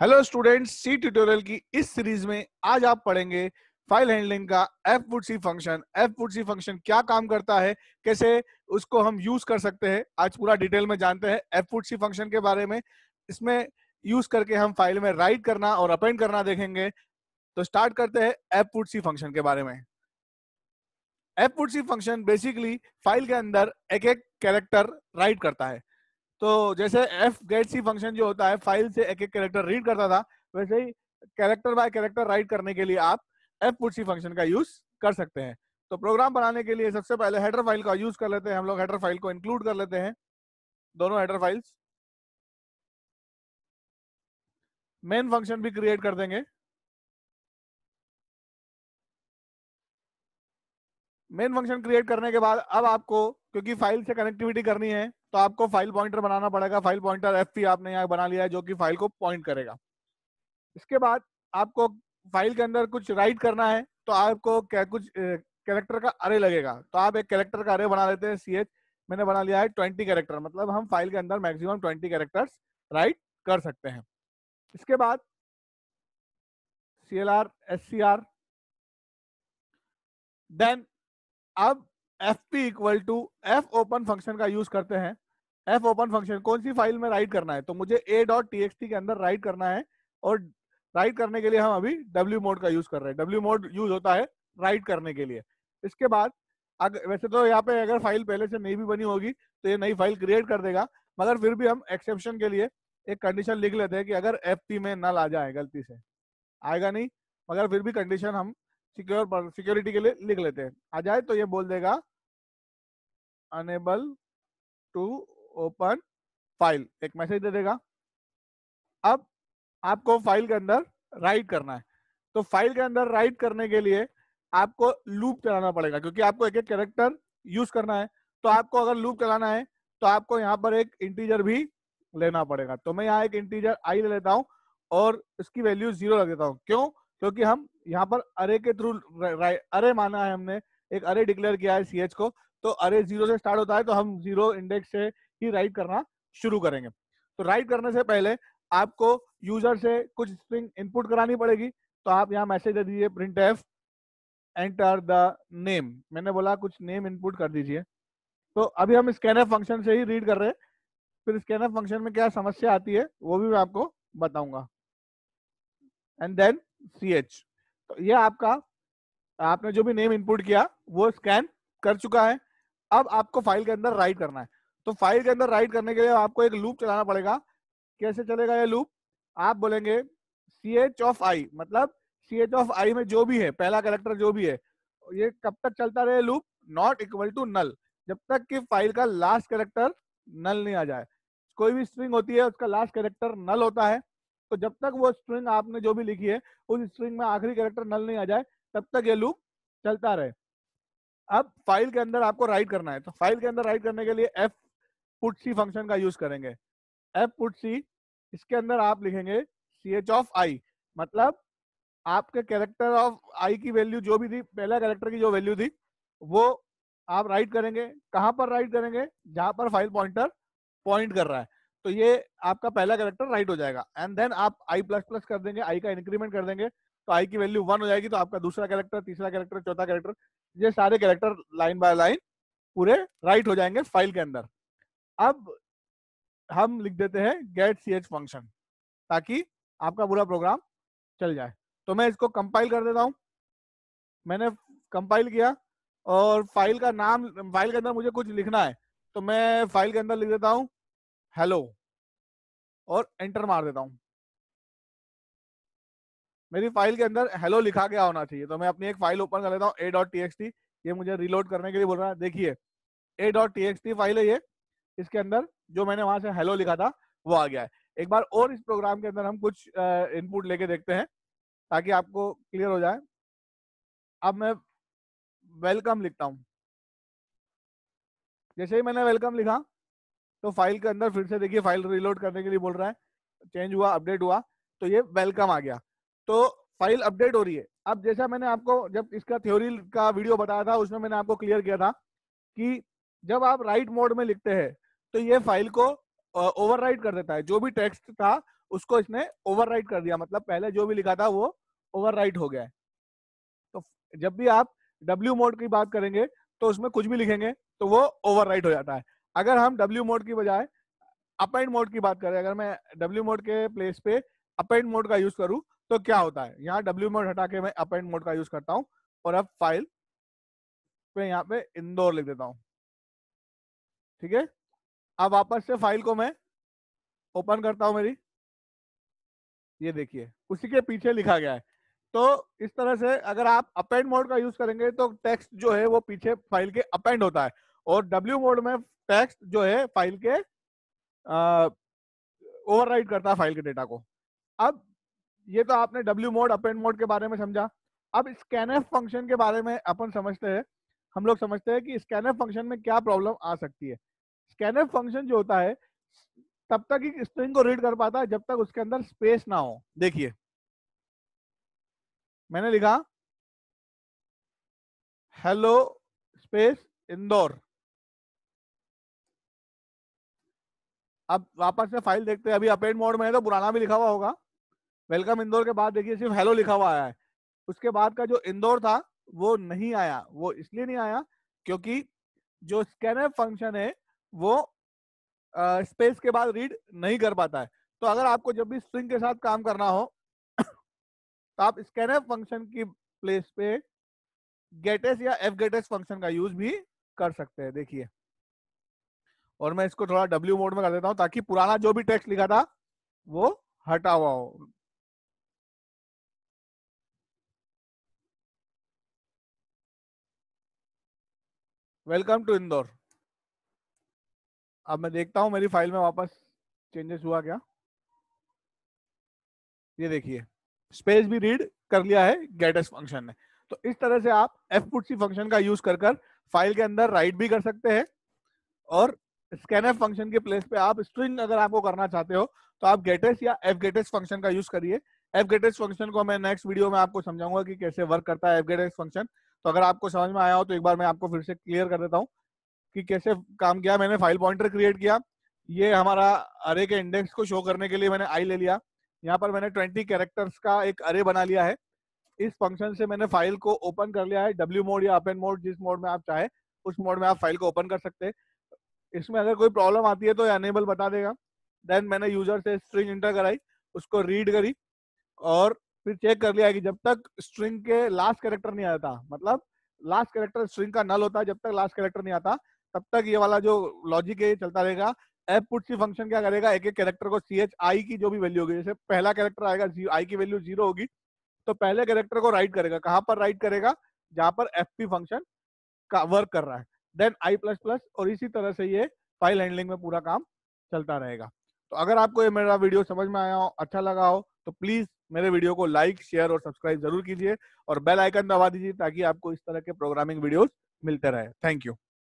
Hello students, सी tutorial की इस series में आज आप पढ़ेंगे फाइल हैंडलिंग का एफ-सी फंक्शन। एफ-सी फंक्शन क्या काम करता है, कैसे उसको हम यूज कर सकते हैं, आज पूरा डिटेल में जानते हैं एफ-सी फंक्शन के बारे में। इसमें यूज करके हम फाइल में राइट करना और अपेंड करना देखेंगे। तो स्टार्ट करते हैं एफ-सी फंक्शन के बारे में। एफ-सी फंक्शन बेसिकली फाइल के अंदर एक एक कैरेक्टर राइट करता है। तो जैसे एफ गेट सी फंक्शन जो होता है फाइल से एक एक कैरेक्टर रीड करता था, वैसे ही कैरेक्टर बाय कैरेक्टर राइट करने के लिए आप एफ पुट सी फंक्शन का यूज कर सकते हैं। तो प्रोग्राम बनाने के लिए सबसे पहले हेडर फाइल का यूज कर लेते हैं। हम लोग हेडर फाइल को इंक्लूड कर लेते हैं, दोनों हेडर फाइल्स। मेन फंक्शन भी क्रिएट कर देंगे। मेन फंक्शन क्रिएट करने के बाद अब आपको, क्योंकि फाइल से कनेक्टिविटी करनी है, तो आपको फाइल पॉइंटर बनाना पड़ेगा। फाइल पॉइंटर एफ आपने यहाँ बना लिया है, जो कि फाइल को पॉइंट करेगा। इसके बाद आपको फाइल के अंदर कुछ राइट करना है, तो आपको क्या कुछ कैरेक्टर का अरे लगेगा। तो आप एक कैरेक्टर का अरे बना लेते हैं। ch मैंने बना लिया है 20 कैरेक्टर, मतलब हम फाइल के अंदर मैक्सिमम 20 कैरेक्टर्स राइट कर सकते हैं। इसके बाद clr scr, देन अब fp equal to f open function का यूज करते हैं। f ओपन फंक्शन कौन सी फाइल में राइट करना है, तो मुझे a.txt के अंदर राइट करना है, और राइट करने के लिए हम अभी w मोड का यूज कर रहे हैं। w मोड यूज होता है राइट करने के लिए। इसके बाद वैसे तो यहाँ पे अगर फाइल पहले से नहीं भी बनी होगी तो ये नई फाइल क्रिएट कर देगा, मगर फिर भी हम एक्सेप्शन के लिए एक कंडीशन लिख लेते हैं कि अगर fp में नल आ जाए, गलती से आएगा नहीं मगर फिर भी कंडीशन हम सिक्योरिटी के लिए लिख लेते हैं। आ जाए तो ये बोल देगा अनेबल टू ओपन फाइल, एक मैसेज दे देगा। अब आपको फाइल के अंदर राइट करना है, तो फाइल के अंदर राइट करने के लिए आपको लूप चलाना पड़ेगा, क्योंकि आपको एक एक कैरेक्टर यूज करना है। तो आपको अगर लूप चलाना है तो आपको यहाँ पर एक इंटीजर भी लेना पड़ेगा। तो मैं यहाँ एक इंटीजर आई ले लेता हूँ और इसकी वैल्यू 0 रख देता हूँ। क्यों? क्योंकि हम यहाँ पर अरे के थ्रू अरे माना है, हमने एक अरे डिक्लेयर किया है ch को, तो अरे 0 से स्टार्ट होता है, तो हम 0 इंडेक्स से ही राइट करना शुरू करेंगे। तो राइट करने से पहले आपको यूजर से कुछ स्ट्रिंग इनपुट करानी पड़ेगी। तो आप यहाँ मैसेज दे दीजिए print F enter the name. मैंने बोला कुछ नेम इनपुट कर दीजिए। तो अभी हम स्कैनफ फंक्शन से ही रीड कर रहे हैं, फिर स्कैनफ फंक्शन में क्या समस्या आती है वो भी मैं आपको बताऊंगा। एंड देन ch, तो ये आपका, आपने जो भी नेम इनपुट किया वो स्कैन कर चुका है। अब आपको फाइल के अंदर राइट करना है। तो फाइल के अंदर राइट करने के लिए आपको एक लूप चलाना पड़ेगा। कैसे चलेगा ये लूप? आप बोलेंगे ch ऑफ i, मतलब ch ऑफ i में जो भी है, पहला कैरेक्टर जो भी है, ये कब तक चलता रहे loop? Not equal to null, जब तक कि फाइल का लास्ट कैरेक्टर नल नहीं आ जाए। कोई भी स्ट्रिंग होती है उसका लास्ट कैरेक्टर नल होता है, तो जब तक वो स्ट्रिंग आपने जो भी लिखी है उस स्ट्रिंग में आखिरी कैरेक्टर नल नहीं आ जाए तब तक ये लूप चलता रहे। अब फाइल के अंदर आपको राइट करना है, तो फाइल के अंदर राइट करने के लिए एफ पुट सी फंक्शन का यूज करेंगे। एफ पुट सी, इसके अंदर आप लिखेंगे ch ऑफ i, मतलब आपके कैरेक्टर ऑफ आई की वैल्यू जो भी थी, पहला कैरेक्टर की जो वैल्यू थी वो आप राइट करेंगे। कहां पर राइट करेंगे? जहां पर फाइल पॉइंटर पॉइंट कर रहा है, तो ये आपका पहला कैरेक्टर राइट हो जाएगा। एंड देन आप आई प्लस प्लस कर देंगे, आई का इंक्रीमेंट कर देंगे, तो आई की वैल्यू 1 हो जाएगी। तो आपका दूसरा कैरेक्टर, तीसरा कैरेक्टर, चौथा कैरेक्टर, ये सारे कैरेक्टर लाइन बाय लाइन पूरे राइट हो जाएंगे फाइल के अंदर। अब हम लिख देते हैं गेट ch फंक्शन, ताकि आपका पूरा प्रोग्राम चल जाए। तो मैं इसको कंपाइल कर देता हूं। मैंने कंपाइल किया और फाइल का नाम, फाइल के अंदर मुझे कुछ लिखना है, तो मैं फाइल के अंदर लिख देता हूं हेलो और एंटर मार देता हूं। मेरी फाइल के अंदर हेलो लिखा गया होना चाहिए। तो मैं अपनी एक फाइल ओपन कर लेता हूं a.txt, ये मुझे रिलोड करने के लिए बोल रहा है। देखिए a.txt फाइल है ये, इसके अंदर जो मैंने वहां से हेलो लिखा था वो आ गया है। एक बार और इस प्रोग्राम के अंदर हम कुछ इनपुट लेके देखते हैं ताकि आपको क्लियर हो जाए। अब मैं वेलकम लिखता हूं। जैसे ही मैंने वेलकम लिखा तो फाइल के अंदर फिर से देखिए फाइल रिलोड करने के लिए बोल रहा है, चेंज हुआ, अपडेट हुआ, तो ये वेलकम आ गया। तो फाइल अपडेट हो रही है। अब जैसा मैंने आपको जब इसका थ्योरी का वीडियो बताया था उसमें मैंने आपको क्लियर किया था कि जब आप राइट मोड में लिखते हैं तो ये फाइल को ओवरराइट कर देता है। जो भी टेक्स्ट था उसको इसने ओवरराइट कर दिया, मतलब पहले जो भी लिखा था वो ओवरराइट हो गया है। तो जब भी आप W मोड की बात करेंगे तो उसमें कुछ भी लिखेंगे तो वो ओवरराइट हो जाता है। अगर हम W मोड की बजाय अपेंड मोड की बात करें, अगर मैं W मोड के प्लेस पे अपेंड मोड का यूज करूं तो क्या होता है, यहाँ W मोड हटा के मैं अपेंड मोड का यूज करता हूं और अब फाइल पे यहाँ पे इंदौर लिख देता हूं। ठीक है, अब वापस से फाइल को मैं ओपन करता हूं मेरी, ये देखिए उसी के पीछे लिखा गया है। तो इस तरह से अगर आप अपेंड मोड का यूज करेंगे तो टेक्स्ट जो है वो पीछे फाइल के अपेंड होता है, और W मोड में टेक्स्ट जो है फाइल के ओवरराइट करता है फाइल के डेटा को। अब ये तो आपने W मोड अपेंड मोड के बारे में समझा। अब स्कैनफ फंक्शन के बारे में अपन समझते हैं। हम लोग समझते हैं कि स्कैनफ फंक्शन में क्या प्रॉब्लम आ सकती है। स्कैनफ फंक्शन जो होता है तब तक ही स्ट्रिंग को रीड कर पाता है जब तक उसके अंदर स्पेस ना हो। देखिए मैंने लिखा हेलो स्पेस इंदौर। अब वापस से फाइल देखते हैं, अभी अपेंड मोड में है तो पुराना भी लिखा हुआ होगा। वेलकम इंदौर के बाद देखिए सिर्फ हेलो लिखा हुआ आया है। उसके बाद का जो इंदौर था वो नहीं आया। वो इसलिए नहीं आया क्योंकि जो स्कैनफ फंक्शन है वो स्पेस के बाद रीड नहीं कर पाता है। तो अगर आपको जब भी स्ट्रिंग के साथ काम करना हो तो आप स्कैनफ फंक्शन की प्लेस पे गेटेस या fgetes फंक्शन का यूज भी कर सकते हैं। देखिए, और मैं इसको थोड़ा W मोड में कर देता हूं ताकि पुराना जो भी टेक्स्ट लिखा था वो हटा हुआ हो। Welcome to Indore. अब मैं देखता हूं मेरी फाइल में वापस चेंजेस हुआ क्या। ये देखिए स्पेस भी रीड कर लिया है गेटेस फंक्शन ने। तो इस तरह से आप fputc फंक्शन का यूज कर फाइल के अंदर राइट भी कर सकते हैं, और स्कैनफ फंक्शन के प्लेस पे आप स्ट्रिंग अगर आपको करना चाहते हो तो आप गेटेस या fgetes फंक्शन का यूज करिए। fgetes फंक्शन को मैं नेक्स्ट वीडियो में आपको समझाऊंगा कि कैसे वर्क करता है fgetes फंक्शन। तो अगर आपको समझ में आया हो तो एक बार मैं आपको फिर से क्लियर कर देता हूँ कि कैसे काम किया। मैंने फाइल पॉइंटर क्रिएट किया, ये हमारा अरे के इंडेक्स को शो करने के लिए मैंने आई ले लिया। यहाँ पर मैंने 20 कैरेक्टर्स का एक अरे बना लिया है। इस फंक्शन से मैंने फाइल को ओपन कर लिया है। W मोड या अपेंड मोड, जिस मोड में आप चाहे उस मोड में आप फाइल को ओपन कर सकते हैं। इसमें अगर कोई प्रॉब्लम आती है तो अनेबल बता देगा। देन मैंने यूजर से स्ट्रिंग इंटर कराई, उसको रीड करी, और फिर चेक कर लिया कि जब तक स्ट्रिंग के लास्ट कैरेक्टर नहीं आता, मतलब लास्ट कैरेक्टर स्ट्रिंग का नल होता है, जब तक लास्ट कैरेक्टर नहीं आता तब तक ये वाला जो लॉजिक है ये चलता रहेगा। fputc फंक्शन क्या करेगा, एक एक कैरेक्टर को chi की जो भी वैल्यू होगी, जैसे पहला कैरेक्टर आएगा आई की वैल्यू 0 होगी तो पहले कैरेक्टर को राइट करेगा। कहां पर राइट करेगा, जहां पर fp फंक्शन का वर्क कर रहा है। देन i++, और इसी तरह से ये फाइल हैंडलिंग में पूरा काम चलता रहेगा। तो अगर आपको ये मेरा वीडियो समझ में आया हो, अच्छा लगा हो, तो प्लीज मेरे वीडियो को लाइक, शेयर और सब्सक्राइब जरूर कीजिए, और बेल आइकन दबा दीजिए ताकि आपको इस तरह के प्रोग्रामिंग वीडियोस मिलते रहे। Thank you.